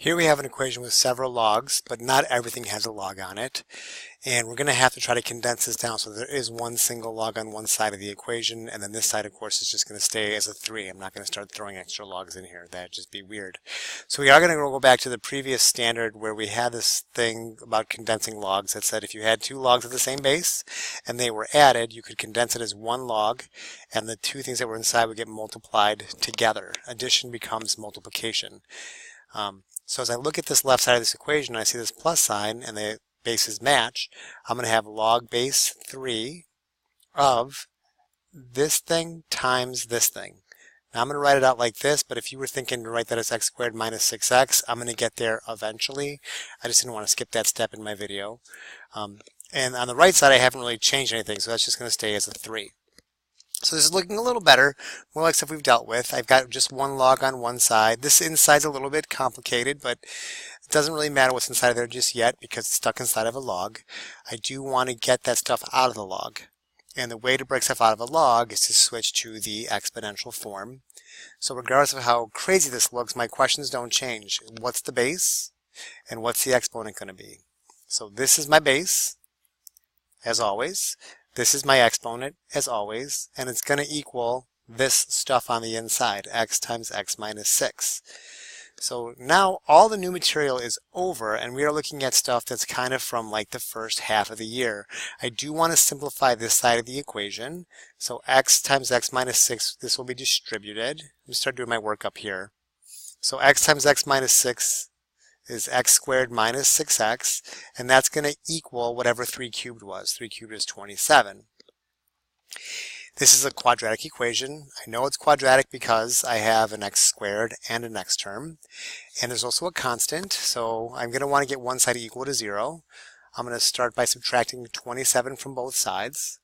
Here we have an equation with several logs, but not everything has a log on it. And we're going to have to try to condense this down so there is one single log on one side of the equation, and then this side, of course, is just going to stay as a 3. I'm not going to start throwing extra logs in here. That'd just be weird. So we are going to go back to the previous standard where we had this thing about condensing logs that said if you had two logs of the same base and they were added, you could condense it as one log, and the two things that were inside would get multiplied together. Addition becomes multiplication. So as I look at this left side of this equation, I see this plus sign and the bases match. I'm going to have log base 3 of this thing times this thing. Now I'm going to write it out like this, but if you were thinking to write that as x squared minus 6x, I'm going to get there eventually. I just didn't want to skip that step in my video. And on the right side, I haven't really changed anything, so that's just going to stay as a 3. So this is looking a little better, more like stuff we've dealt with. I've got just one log on one side. This inside's a little bit complicated, but it doesn't really matter what's inside of there just yet because it's stuck inside of a log. I do want to get that stuff out of the log. And the way to break stuff out of a log is to switch to the exponential form. So regardless of how crazy this looks, my questions don't change. What's the base? And what's the exponent going to be? So this is my base, as always. This is my exponent, as always, and it's going to equal this stuff on the inside, x times x minus 6. So now all the new material is over, and we are looking at stuff that's kind of from like the first half of the year. I do want to simplify this side of the equation. So x times x minus 6, this will be distributed. Let me start doing my work up here. So x times x minus 6 is x squared minus 6x, and that's going to equal whatever 3 cubed was. 3 cubed is 27. This is a quadratic equation. I know it's quadratic because I have an x squared and an x term, and there's also a constant, so I'm going to want to get one side equal to 0. I'm going to start by subtracting 27 from both sides.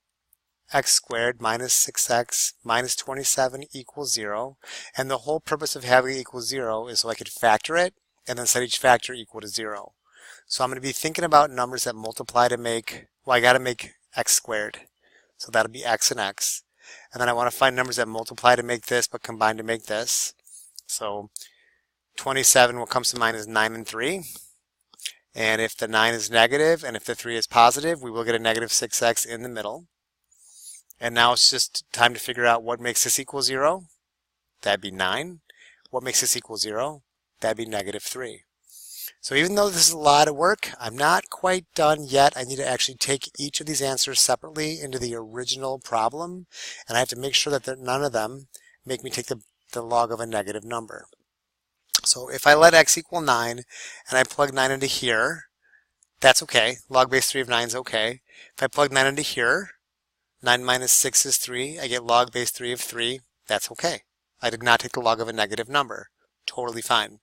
X squared minus 6x minus 27 equals 0, and the whole purpose of having it equal 0 is so I could factor it and then set each factor equal to 0. So I'm going to be thinking about numbers that multiply to make, well, I got to make x squared. So that'll be x and x. And then I want to find numbers that multiply to make this but combine to make this. So 27, what comes to mind is 9 and 3. And if the 9 is negative and if the 3 is positive, we will get a negative 6x in the middle. And now it's just time to figure out what makes this equal 0. That'd be 9. What makes this equal 0? That'd be negative 3. So even though this is a lot of work, I'm not quite done yet. I need to actually take each of these answers separately into the original problem, and I have to make sure that none of them make me take the log of a negative number. So if I let x equal 9 and I plug 9 into here, that's okay. Log base 3 of 9 is okay. If I plug 9 into here, 9 minus 6 is 3. I get log base 3 of 3. That's okay. I did not take the log of a negative number. Totally fine.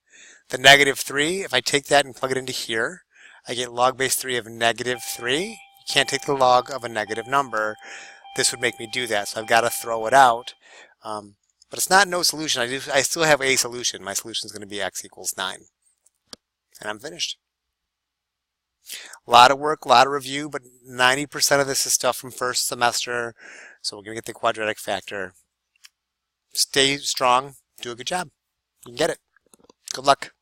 The negative 3, if I take that and plug it into here, I get log base 3 of negative 3. You can't take the log of a negative number. This would make me do that, so I've got to throw it out. But it's not no solution. I still have a solution. My solution is going to be x equals 9. And I'm finished. A lot of work, a lot of review, but 90% of this is stuff from first semester. So we're going to get the quadratic factor. Stay strong. Do a good job. You can get it. Good luck.